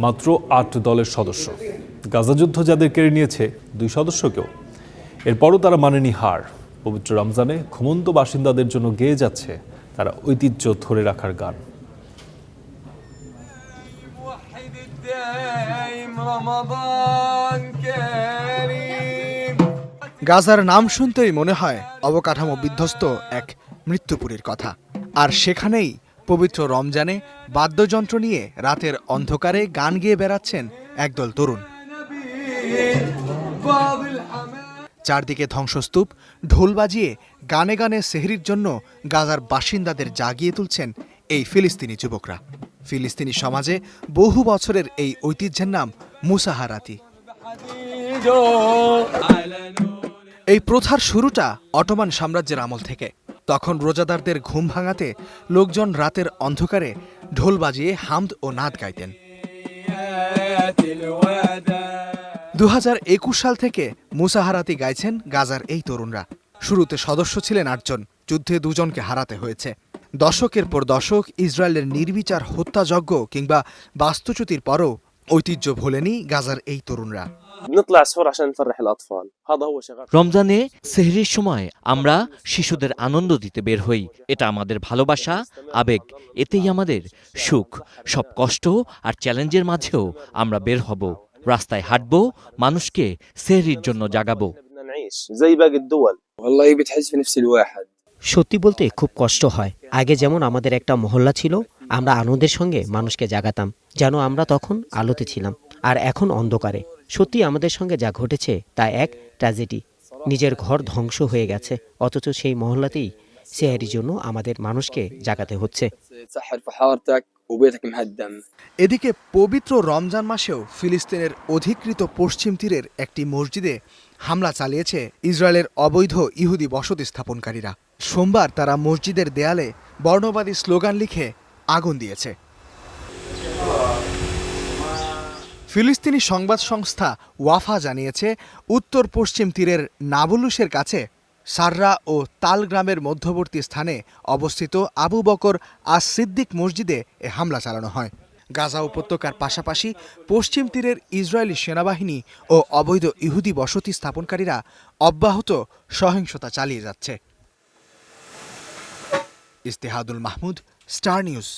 মাত্র ৮ দলের সদস্য। গাজা যুদ্ধ যাদের কেড়ে নিয়েছে 2 সদস্যকেও। এরপরও তারা মানেনি হার। পবিত্র রমজানে ঘুমন্ত বাসিন্দাদের জন্য গেয়ে যাচ্ছে তারা ঐতিহ্য ধরে রাখার গান। গাজার নাম শুনতেই মনে হয় অবকাঠামো বিধ্বস্ত এক মৃত্যুপুরীর কথা। আর সেখানেই পবিত্র রমজানে বাদ্যযন্ত্র নিয়ে রাতের অন্ধকারে গান গেয়ে বেড়াচ্ছেন একদল তরুণ। চারদিকে ধ্বংসস্তূপ, ঢোল বাজিয়ে গানে গানে সেহরির জন্য গাজার বাসিন্দাদের জাগিয়ে তুলছেন এই ফিলিস্তিনি যুবকরা। ফিলিস্তিনি সমাজে বহু বছরের এই ঐতিহ্যের নাম মুসাহারাতি। এই প্রথার শুরুটা অটোমান সাম্রাজ্যের আমল থেকে। তখন রোজাদারদের ঘুম ভাঙাতে লোকজন রাতের অন্ধকারে ঢোল বাজিয়ে হামদ ও নাদ গাইতেন। 2021 সাল থেকে মুসাহারাতি গাইছেন গাজার এই তরুণরা। শুরুতে সদস্য ছিলেন 8 জন, যুদ্ধে 2 জনকে হারাতে হয়েছে। দশকের পর দশক ইসরায়েলের নির্বিচার হত্যাযজ্ঞ কিংবা বাস্তুচ্যুতির পরও ঐতিহ্য ভোলেনি গাজার এই তরুণরা। রমজানে সেহরির সময় আমরা শিশুদের আনন্দ দিতে বের হই। এটা আমাদের ভালোবাসা, আবেগ। এতেই আমাদের সুখ। সব কষ্ট আর চ্যালেঞ্জের মাঝেও আমরা বের হব, রাস্তায় হাঁটব, মানুষকে সেহরির জন্য জাগাবো। সত্যি বলতে খুব কষ্ট হয়। আগে যেমন আমাদের একটা মহল্লা ছিল, আমরা আনন্দের সঙ্গে মানুষকে জাগাতাম, যেন আমরা তখন আলোতে ছিলাম। আর এখন অন্ধকারে। সত্যি আমাদের সঙ্গে যা ঘটেছে তা এক ট্র্যাজেডি। নিজের ঘর ধ্বংস হয়ে গেছে, অথচ সেই মহল্লাতেই সেহরির জন্য আমাদের মানুষকে জাগাতে হচ্ছে। এদিকে পবিত্র রমজান মাসেও ফিলিস্তিনের অধিকৃত পশ্চিম তীরের একটি মসজিদে হামলা চালিয়েছে ইসরায়েলের অবৈধ ইহুদি বসতি স্থাপনকারীরা। সোমবার তারা মসজিদের দেয়ালে বর্ণবাদী স্লোগান লিখে আগুন দিয়েছে। ফিলিস্তিনি সংবাদ সংস্থা ওয়াফা জানিয়েছে, উত্তর পশ্চিম তীরের নাবুলুসের কাছে সাররা ও তাল গ্রামের মধ্যবর্তী স্থানে অবস্থিত আবু বকর আস সিদ্দিক মসজিদে এ হামলা চালানো হয়। গাজা উপত্যকার পাশাপাশি পশ্চিম তীরের ইসরায়েলি সেনাবাহিনী ও অবৈধ ইহুদি বসতি স্থাপনকারীরা অব্যাহত সহিংসতা চালিয়ে যাচ্ছে। ইস্তেহাদুল মাহমুদ, স্টার নিউজ।